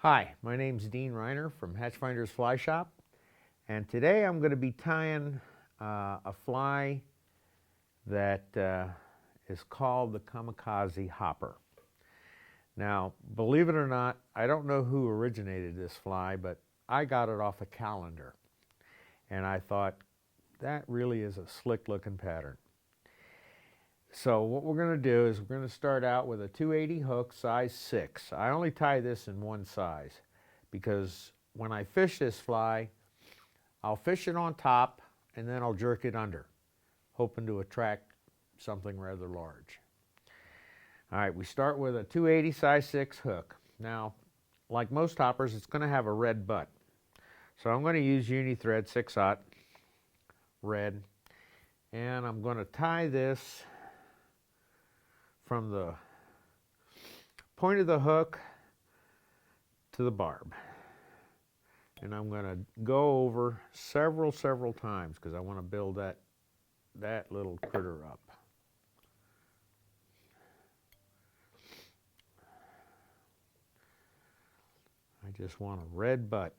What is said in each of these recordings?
Hi, my name's Dean Reiner from Hatchfinders Fly Shop, and today I'm going to be tying a fly that is called the Kamikaze hopper. Now, believe it or not, I don't know who originated this fly, but I got it off a calendar, and I thought that really is a slick looking pattern. So what we're going to do is we're going to start out with a 280 hook, size 6. I only tie this in one size because when I fish this fly, I'll fish it on top and then I'll jerk it under, hoping to attract something rather large. All right, we start with a 280 size 6 hook. Now, like most hoppers, it's going to have a red butt. So I'm going to use uni thread 6/0 red, and I'm going to tie this from the point of the hook to the barb. And I'm going to go over several times because I want to build that little critter up. I just want a red butt.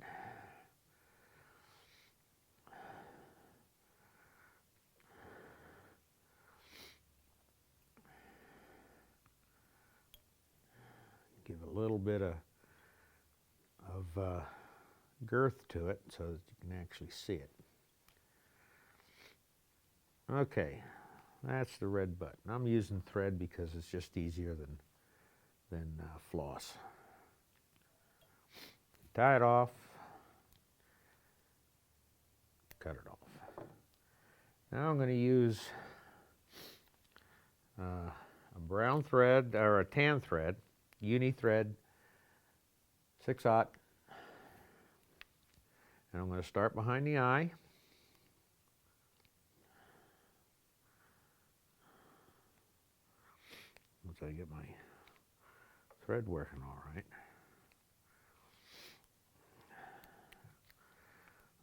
Give a little bit of girth to it so that you can actually see it. Okay, that's the red butt. I'm using thread because it's just easier than floss. Tie it off, cut it off. Now I'm going to use a brown thread or a tan thread, uni thread 6/0, and I'm going to start behind the eye. Once I get my thread working all right,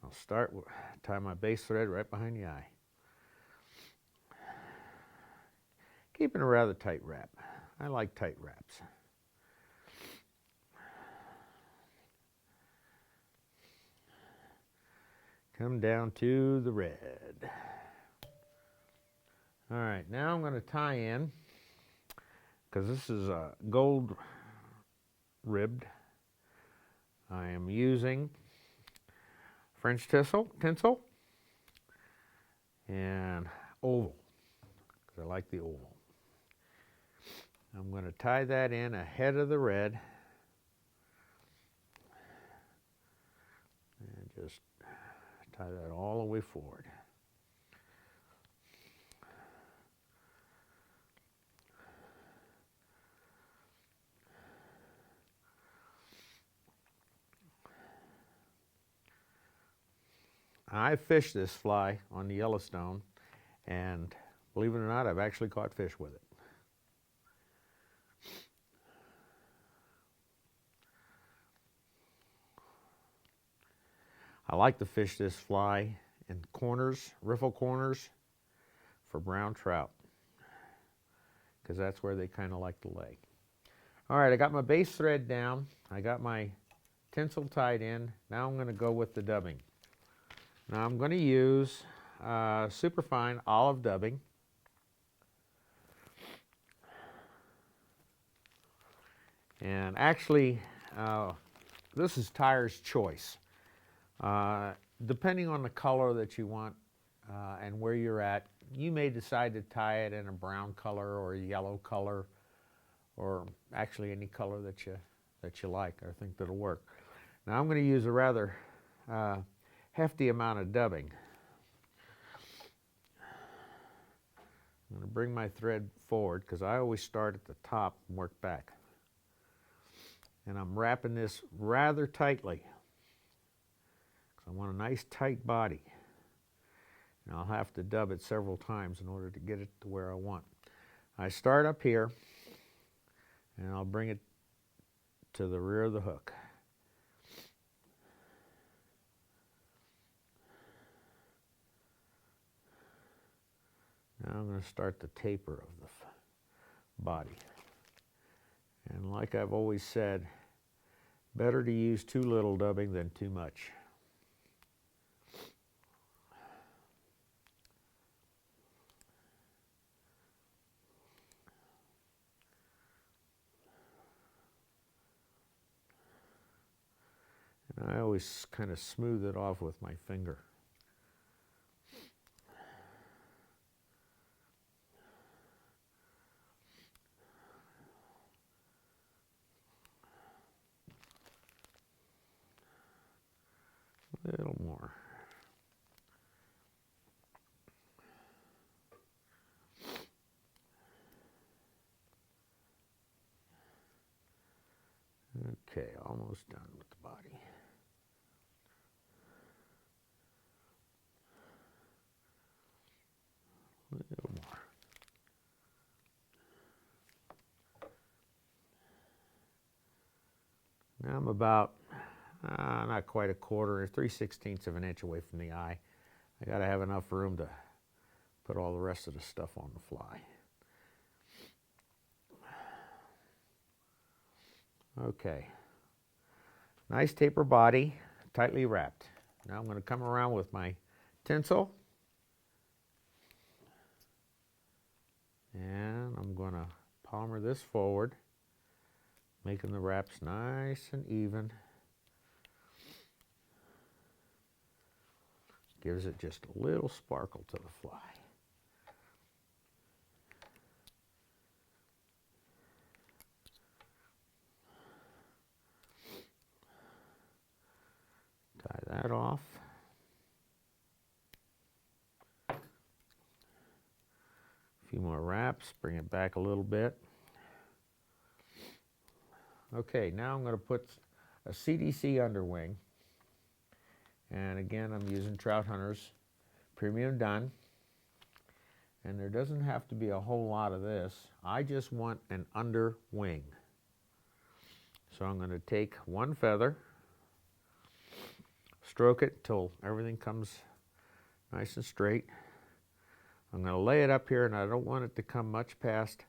I'll tie my base thread right behind the eye. Keeping a rather tight wrap. I like tight wraps. Come down to the red. All right, now I'm going to tie in, because this is a gold ribbed. I am using French tinsel and oval, because I like the oval. I'm going to tie that in ahead of the red and just tie that all the way forward. I fished this fly on the Yellowstone, and believe it or not, I've actually caught fish with it. I like to fish this fly in corners, riffle corners, for brown trout, because that's where they kind of like to lay. All right, I got my base thread down. I got my tinsel tied in. Now I'm going to go with the dubbing. Now I'm going to use superfine olive dubbing. And actually, this is tyer's choice. Depending on the color that you want and where you're at, you may decide to tie it in a brown color or a yellow color, or actually any color that you like or think that'll work. Now I'm going to use a rather hefty amount of dubbing. I'm going to bring my thread forward because I always start at the top and work back. And I'm wrapping this rather tightly because I want a nice tight body. And I'll have to dub it several times in order to get it to where I want. I start up here and I'll bring it to the rear of the hook. Now I'm going to start the taper of the body. And like I've always said, Better to use too little dubbing than too much. And I always kind of smooth it off with my finger. A little more. Okay, almost done with the body. A little more. Now I'm about, not quite a quarter, 3/16 of an inch away from the eye. I got to have enough room to put all the rest of the stuff on the fly. Okay. Nice taper body, tightly wrapped. Now I'm going to come around with my tinsel. And I'm going to palmer this forward, making the wraps nice and even. Gives it just a little sparkle to the fly. Tie that off. A few more wraps, bring it back a little bit. Okay, now I'm going to put a CDC underwing. And again, I'm using Trout Hunters Premium Done. And there doesn't have to be a whole lot of this. I just want an underwing. So I'm going to take one feather, stroke it till everything comes nice and straight. I'm going to lay it up here, and I don't want it to come much past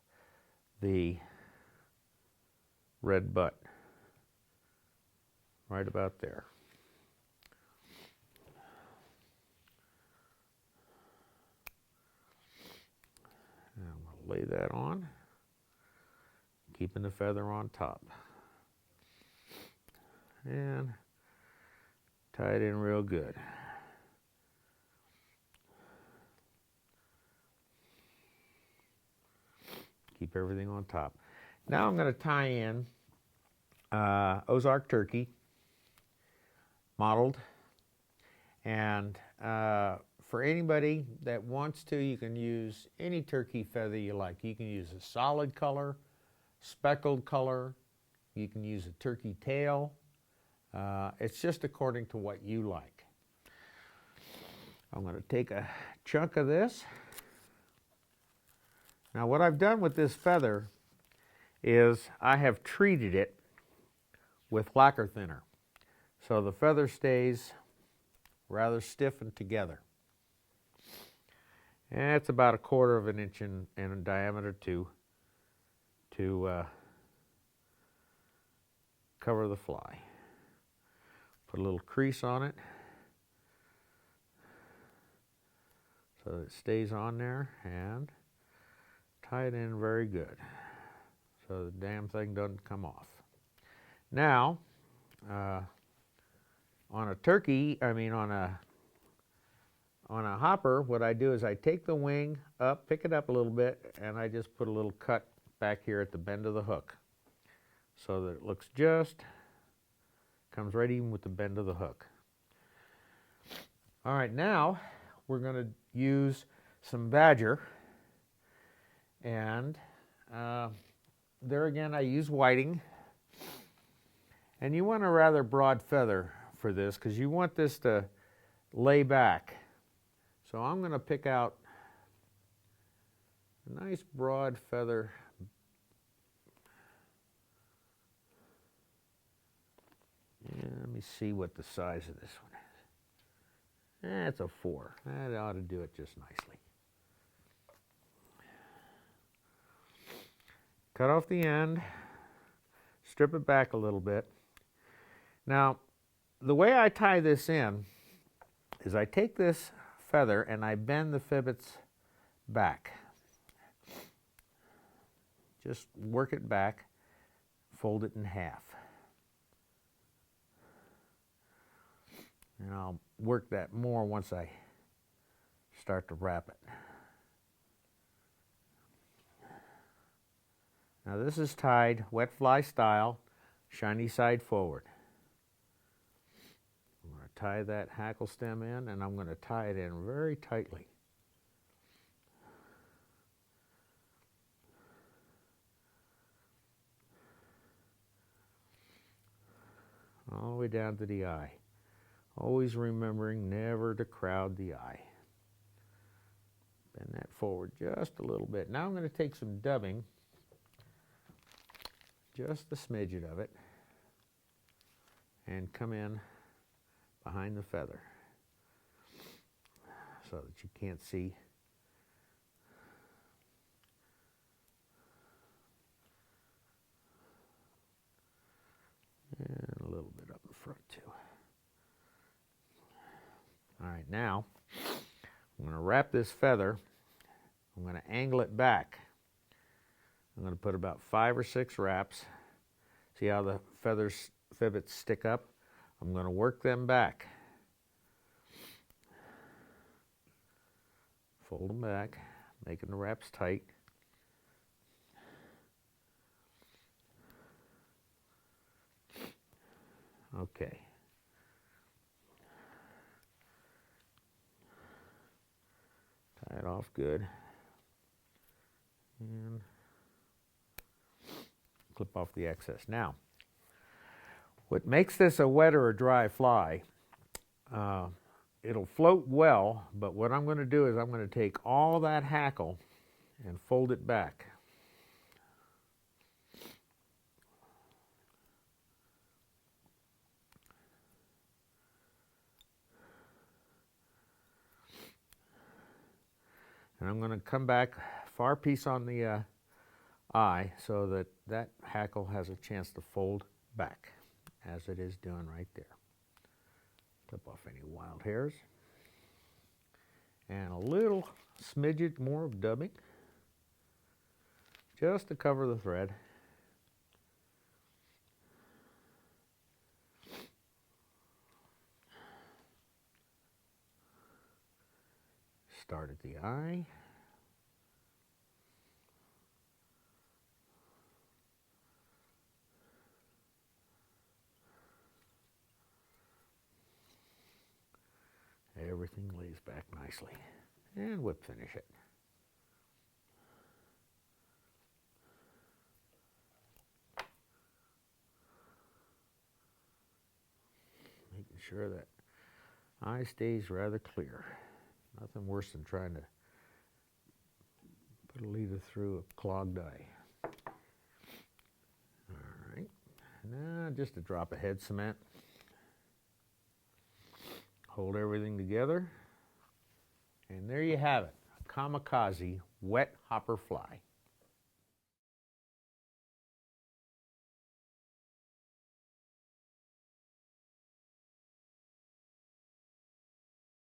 the red butt. Right about there. And I'm going to lay that on, keeping the feather on top. And tie it in real good. Keep everything on top. Now I'm going to tie in Ozark turkey, mottled. And for anybody that wants to, you can use any turkey feather you like. You can use a solid color, speckled color. You can use a turkey tail. It's just according to what you like. I'm going to take a chunk of this. Now what I've done with this feather is I have treated it with lacquer thinner. So the feather stays rather stiff and together. And it's about a quarter of an inch in diameter to cover the fly. Put a little crease on it so that it stays on there, and tie it in very good so the damn thing doesn't come off. Now, on a turkey, on a hopper, what I do is I take the wing up, pick it up a little bit, and I just put a little cut back here at the bend of the hook so that it looks just, comes right even with the bend of the hook. All right, now we're going to use some badger, and there again I use whiting, and you want a rather broad feather for this because you want this to lay back. So I'm going to pick out a nice broad feather. Yeah, let me see what the size of this one is. It's a 4. That ought to do it just nicely. Cut off the end, strip it back a little bit. Now, the way I tie this in is I take this feather and I bend the fibbits back. Just work it back, fold it in half. And I'll work that more once I start to wrap it. Now this is tied wet fly style, shiny side forward. I'm going to tie that hackle stem in, and I'm going to tie it in very tightly. All the way down to the eye. Always remembering never to crowd the eye. Bend that forward just a little bit. Now I'm going to take some dubbing, just a smidgen of it, and come in behind the feather so that you can't see. And a little bit up in front too. All right, now I'm going to wrap this feather. I'm going to angle it back. I'm going to put about 5 or 6 wraps. See how the fibbits stick up? I'm going to work them back. Fold them back, making the wraps tight. Okay. Tie it off good. And clip off the excess. Now, what makes this a wet or a dry fly, it'll float well, but what I'm going to do is I'm going to take all that hackle and fold it back. And I'm going to come back far piece on the eye so that that hackle has a chance to fold back, as it is doing right there. Clip off any wild hairs. And a little smidget more of dubbing, just to cover the thread. Start at the eye. Everything lays back nicely. And whip finish it. Making sure that eye stays rather clear. Nothing worse than trying to put a leader through a clogged eye. All right. Now just a drop of head cement. Hold everything together, and there you have it, a Kamikaze wet hopper fly.